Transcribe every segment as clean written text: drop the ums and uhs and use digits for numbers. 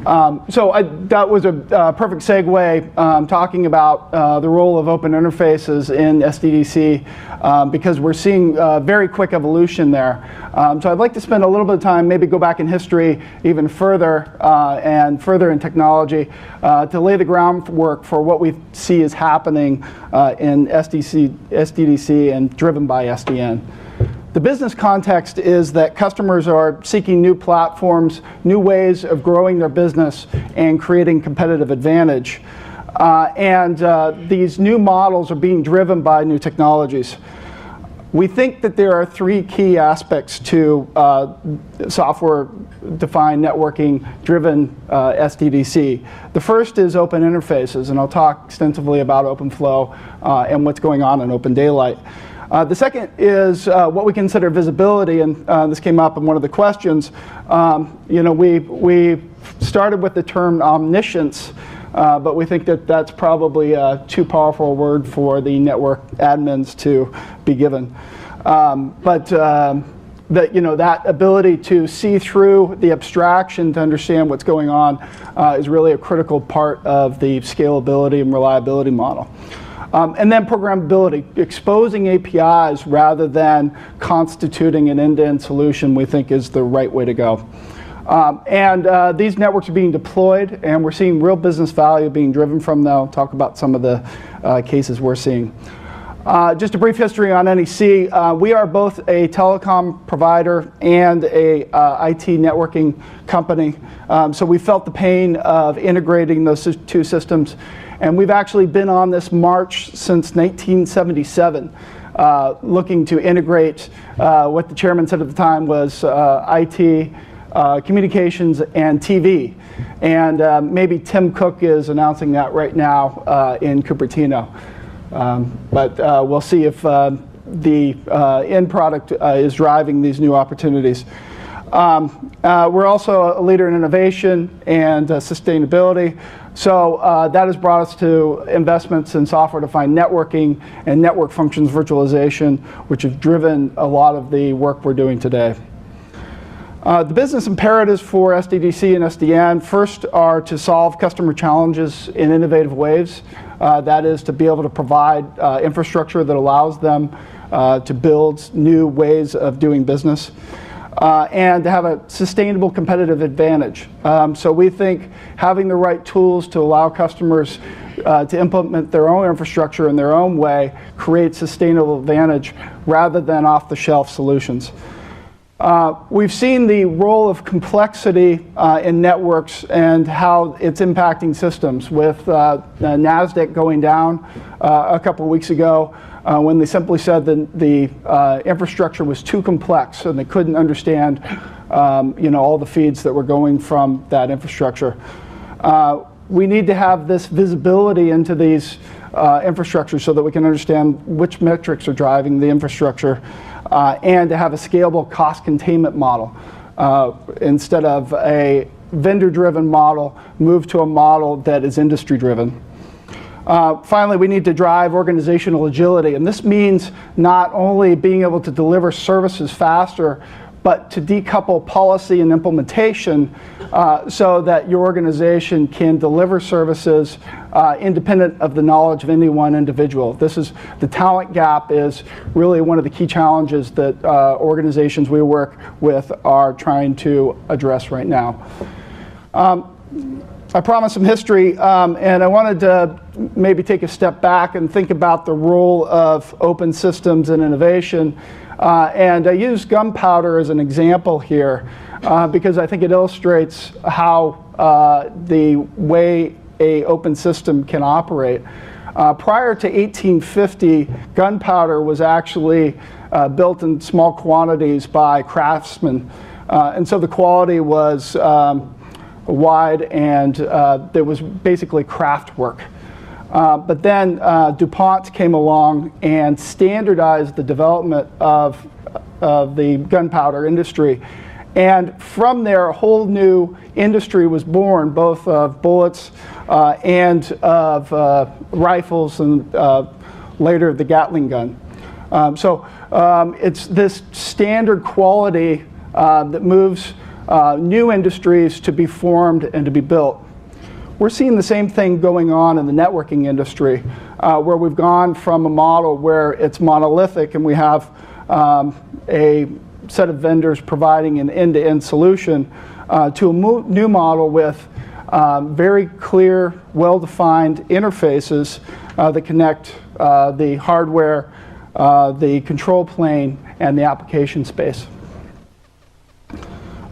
That was a perfect segue talking about the role of open interfaces in SDDC because we're seeing very quick evolution there. So I'd like to spend a little bit of time, maybe go back in history even further and further in technology to lay the groundwork for what we see is happening in SDDC and driven by SDN. The business context is that customers are seeking new platforms, new ways of growing their business and creating competitive advantage. These new models are being driven by new technologies. We think that there are three key aspects to software-defined networking-driven SDDC. The first is open interfaces, and I'll talk extensively about OpenFlow and what's going on in Open Daylight. The second is what we consider visibility, and this came up in one of the questions. We started with the term omniscience, but we think that that's probably a too powerful a word for the network admins to be given. That ability to see through the abstraction to understand what's going on is really a critical part of the scalability and reliability model. And then programmability, exposing APIs rather than constituting an end-to-end solution, we think is the right way to go. These networks are being deployed, and we're seeing real business value being driven from them. I'll talk about some of the cases we're seeing. Just a brief history on NEC. We are both a telecom provider and a IT networking company. So we felt the pain of integrating those two systems. And we've actually been on this march since 1977, looking to integrate what the chairman said at the time was IT, communications, and TV. And maybe Tim Cook is announcing that right now in Cupertino. But we'll see if the end product is driving these new opportunities. We're also a leader in innovation and sustainability. So that has brought us to investments in software-defined networking and network functions virtualization, which have driven a lot of the work we're doing today. The business imperatives for SDDC and SDN first are to solve customer challenges in innovative ways. That is to be able to provide infrastructure that allows them to build new ways of doing business. And to have a sustainable competitive advantage. So we think having the right tools to allow customers to implement their own infrastructure in their own way creates sustainable advantage rather than off-the-shelf solutions. We've seen the role of complexity in networks and how it's impacting systems with NASDAQ going down a couple of weeks ago. When they simply said that the infrastructure was too complex and they couldn't understand all the feeds that were going from that infrastructure. We need to have this visibility into these infrastructures so that we can understand which metrics are driving the infrastructure and to have a scalable cost containment model. Instead of a vendor-driven model, move to a model that is industry-driven. Finally, we need to drive organizational agility, and this means not only being able to deliver services faster, but to decouple policy and implementation so that your organization can deliver services independent of the knowledge of any one individual. The talent gap is really one of the key challenges that organizations we work with are trying to address right now. I promised some history, and I wanted to maybe take a step back and think about the role of open systems and innovation. And I use gunpowder as an example here because I think it illustrates how the way an open system can operate. Prior to 1850, gunpowder was actually built in small quantities by craftsmen. And so the quality was wide, and there was basically craft work. But then DuPont came along and standardized the development of the gunpowder industry. And from there, a whole new industry was born, both of bullets and of rifles, and later the Gatling gun. So it's this standard quality that moves new industries to be formed and to be built. We're seeing the same thing going on in the networking industry, where we've gone from a model where it's monolithic and we have a set of vendors providing an end-to-end solution to a new model with very clear, well-defined interfaces that connect the hardware, the control plane, and the application space.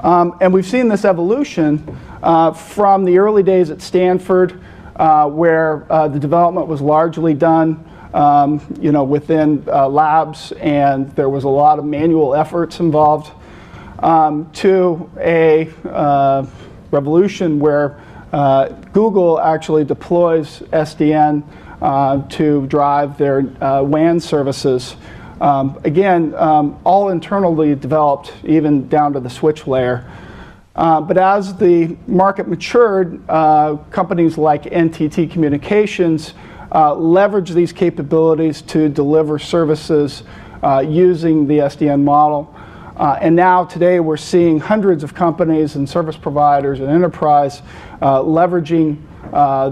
And we've seen this evolution from the early days at Stanford, where the development was largely done within labs, and there was a lot of manual efforts involved, to a revolution where Google actually deploys SDN to drive their WAN services. Again, all internally developed, even down to the switch layer. But as the market matured, companies like NTT Communications leverage these capabilities to deliver services using the SDN model. And now today we're seeing hundreds of companies and service providers and enterprise leveraging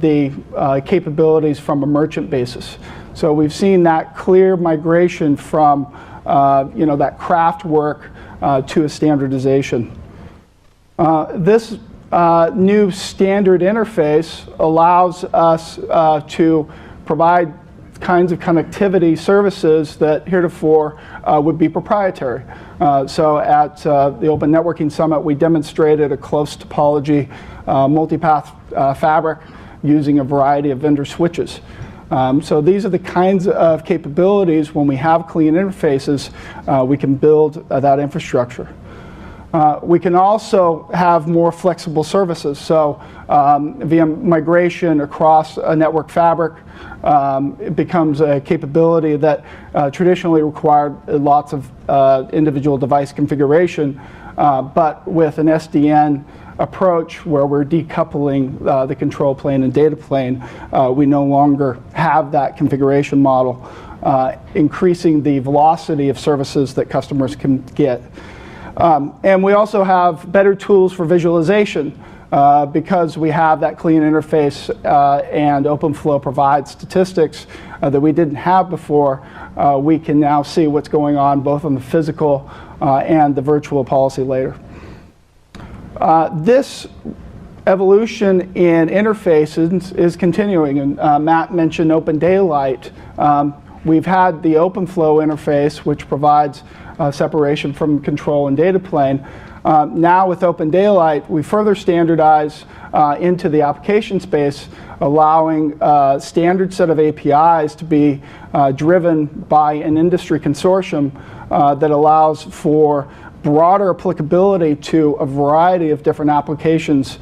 the capabilities from a merchant basis. So we've seen that clear migration from that craft work to a standardization. This new standard interface allows us to provide kinds of connectivity services that heretofore would be proprietary. So at the Open Networking Summit, we demonstrated a close topology multipath fabric using a variety of vendor switches. So these are the kinds of capabilities when we have clean interfaces, we can build that infrastructure. We can also have more flexible services. So via migration across a network fabric, it becomes a capability that traditionally required lots of individual device configuration, but with an SDN approach where we're decoupling the control plane and data plane, we no longer have that configuration model, increasing the velocity of services that customers can get. And we also have better tools for visualization because we have that clean interface and OpenFlow provides statistics that we didn't have before. We can now see what's going on both on the physical and the virtual policy layer. This evolution in interfaces is continuing, and Matt mentioned Open Daylight. We've had the OpenFlow interface, which provides separation from control and data plane. Now with Open Daylight, we further standardize into the application space, allowing a standard set of APIs to be driven by an industry consortium that allows for broader applicability to a variety of different applications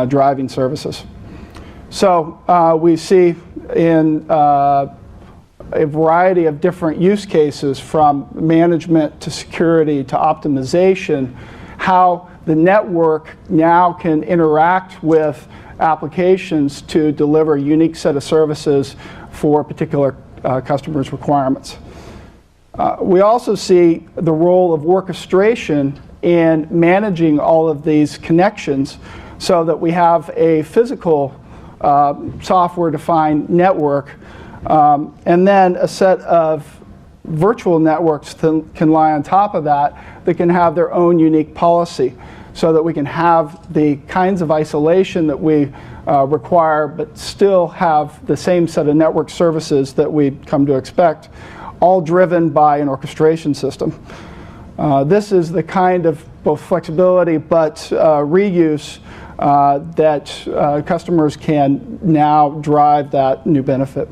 driving services. So we see in a variety of different use cases, from management to security to optimization, how the network now can interact with applications to deliver a unique set of services for particular customers' requirements. We also see the role of orchestration in managing all of these connections so that we have a physical software-defined network and then a set of virtual networks that can lie on top of that can have their own unique policy, so that we can have the kinds of isolation that we require but still have the same set of network services that we come to expect, all driven by an orchestration system. This is the kind of both flexibility but reuse that customers can now drive that new benefit.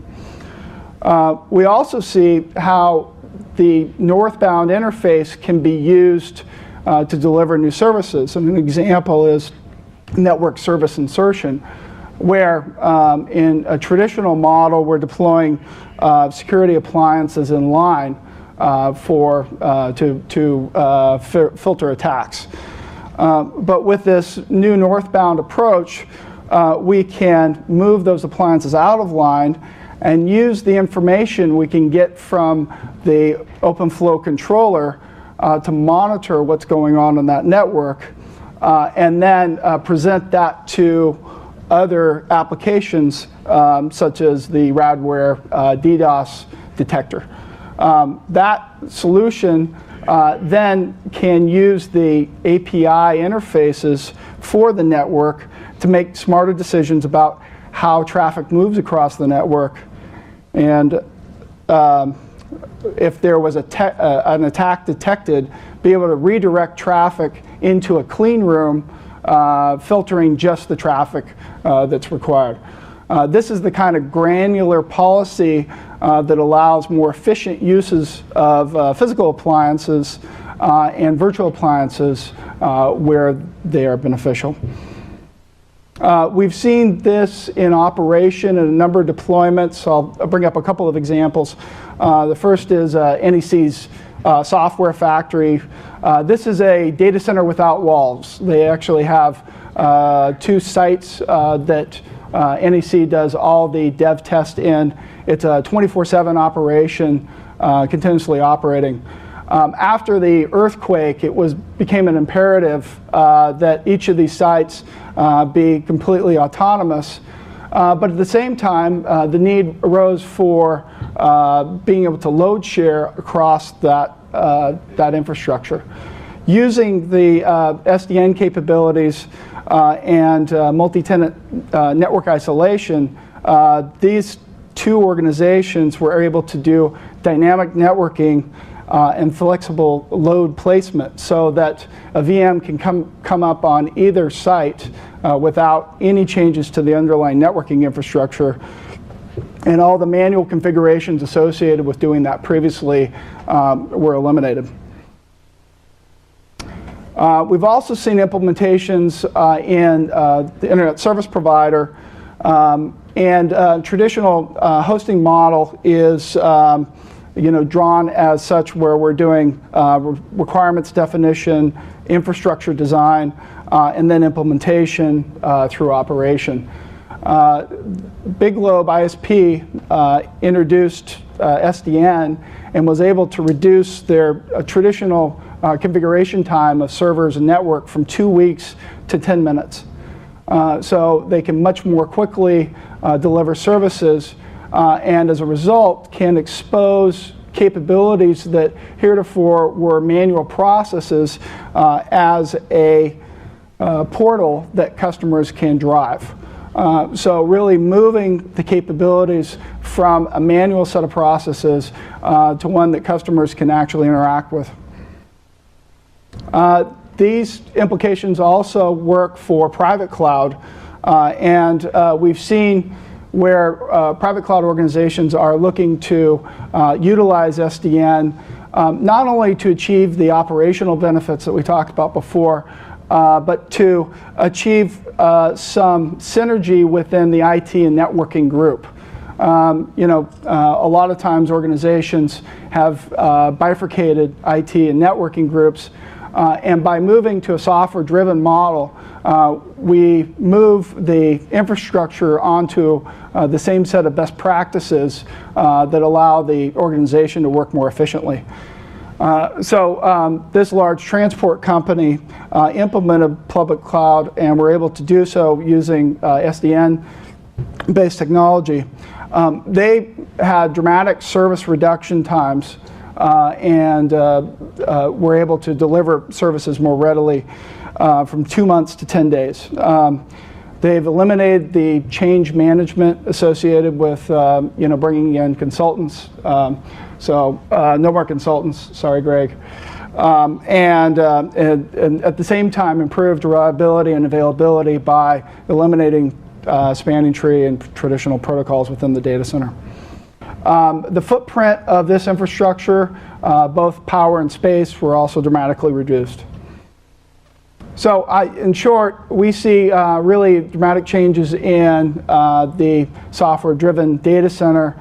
We also see how the northbound interface can be used to deliver new services. And an example is network service insertion, where in a traditional model we're deploying security appliances in line to filter attacks. But with this new northbound approach, we can move those appliances out of line and use the information we can get from the OpenFlow controller to monitor what's going on in that network and then present that to other applications such as the Radware DDoS detector. That solution then can use the API interfaces for the network to make smarter decisions about how traffic moves across the network, and if there was an attack detected, be able to redirect traffic into a clean room, filtering just the traffic that's required. This is the kind of granular policy that allows more efficient uses of physical appliances and virtual appliances where they are beneficial. We've seen this in operation in a number of deployments. I'll bring up a couple of examples. The first is NEC's software factory. This is a data center without walls. They actually have 2 sites that NEC does all the dev test in. It's a 24/7 operation, continuously operating. After the earthquake, became an imperative that each of these sites be completely autonomous. But at the same time, the need arose for being able to load share across that infrastructure. Using the SDN capabilities and multi-tenant network isolation, these 2 organizations were able to do dynamic networking and flexible load placement so that a VM can come up on either site without any changes to the underlying networking infrastructure, and all the manual configurations associated with doing that previously were eliminated. We've also seen implementations in the internet service provider, and traditional hosting model is drawn as such, where we're doing requirements definition, infrastructure design, and then implementation through operation. Big Globe ISP introduced SDN and was able to reduce their traditional configuration time of servers and network from 2 weeks to 10 minutes. So they can much more quickly deliver services, and as a result can expose capabilities that heretofore were manual processes as a portal that customers can drive. So really moving the capabilities from a manual set of processes to one that customers can actually interact with. These implications also work for private cloud, and we've seen where private cloud organizations are looking to utilize SDN not only to achieve the operational benefits that we talked about before, but to achieve some synergy within the IT and networking group. A lot of times organizations have bifurcated IT and networking groups, and by moving to a software-driven model, we move the infrastructure onto the same set of best practices that allow the organization to work more efficiently. This large transport company implemented public cloud, and were able to do so using SDN-based technology. They had dramatic service reduction times, and were able to deliver services more readily from 2 months to 10 days. They've eliminated the change management associated with bringing in consultants. No more consultants, sorry Greg. And at the same time improved reliability and availability by eliminating spanning tree and traditional protocols within the data center. The footprint of this infrastructure, both power and space, were also dramatically reduced. So in short, we see really dramatic changes in the software-driven data center,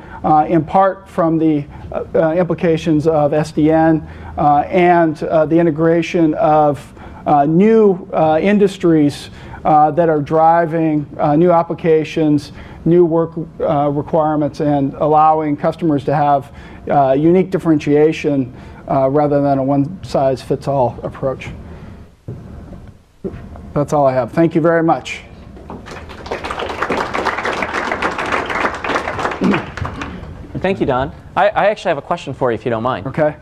in part from the implications of SDN and the integration of new industries that are driving new applications, new work requirements, and allowing customers to have unique differentiation rather than a one-size-fits-all approach. That's all I have. Thank you very much. Thank you, Don. I actually have a question for you, if you don't mind. Okay.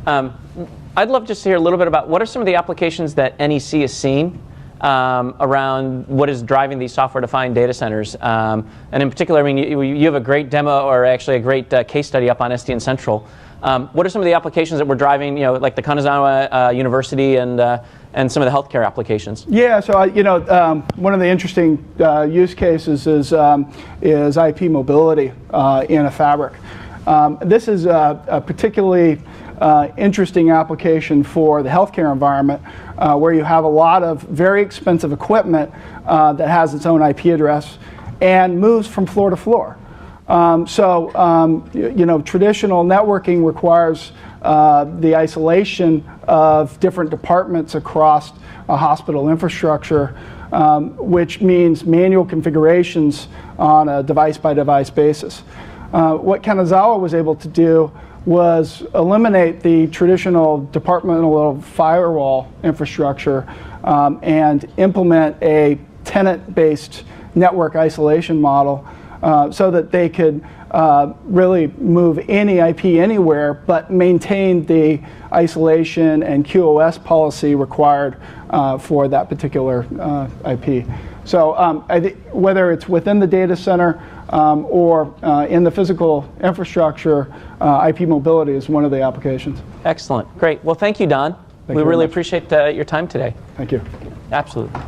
I'd love just to hear a little bit about what are some of the applications that NEC is seeing around what is driving these software-defined data centers. And in particular, I mean, you have a great demo, or actually a great case study up on SDNCentral. What are some of the applications that we're driving, like the Kanazawa University and some of the healthcare applications? Yeah, so one of the interesting use cases is IP mobility in a fabric. This is a particularly interesting application for the healthcare environment, where you have a lot of very expensive equipment that has its own IP address and moves from floor to floor. Traditional networking requires the isolation of different departments across a hospital infrastructure, which means manual configurations on a device-by-device basis. What Kanazawa was able to do was eliminate the traditional departmental firewall infrastructure and implement a tenant-based network isolation model so that they could really move any IP anywhere, but maintain the isolation and QoS policy required for that particular IP. So I think whether it's within the data center or in the physical infrastructure, IP mobility is one of the applications. Excellent. Great. Well, thank you, Don. We really appreciate your time today. Thank you. Absolutely.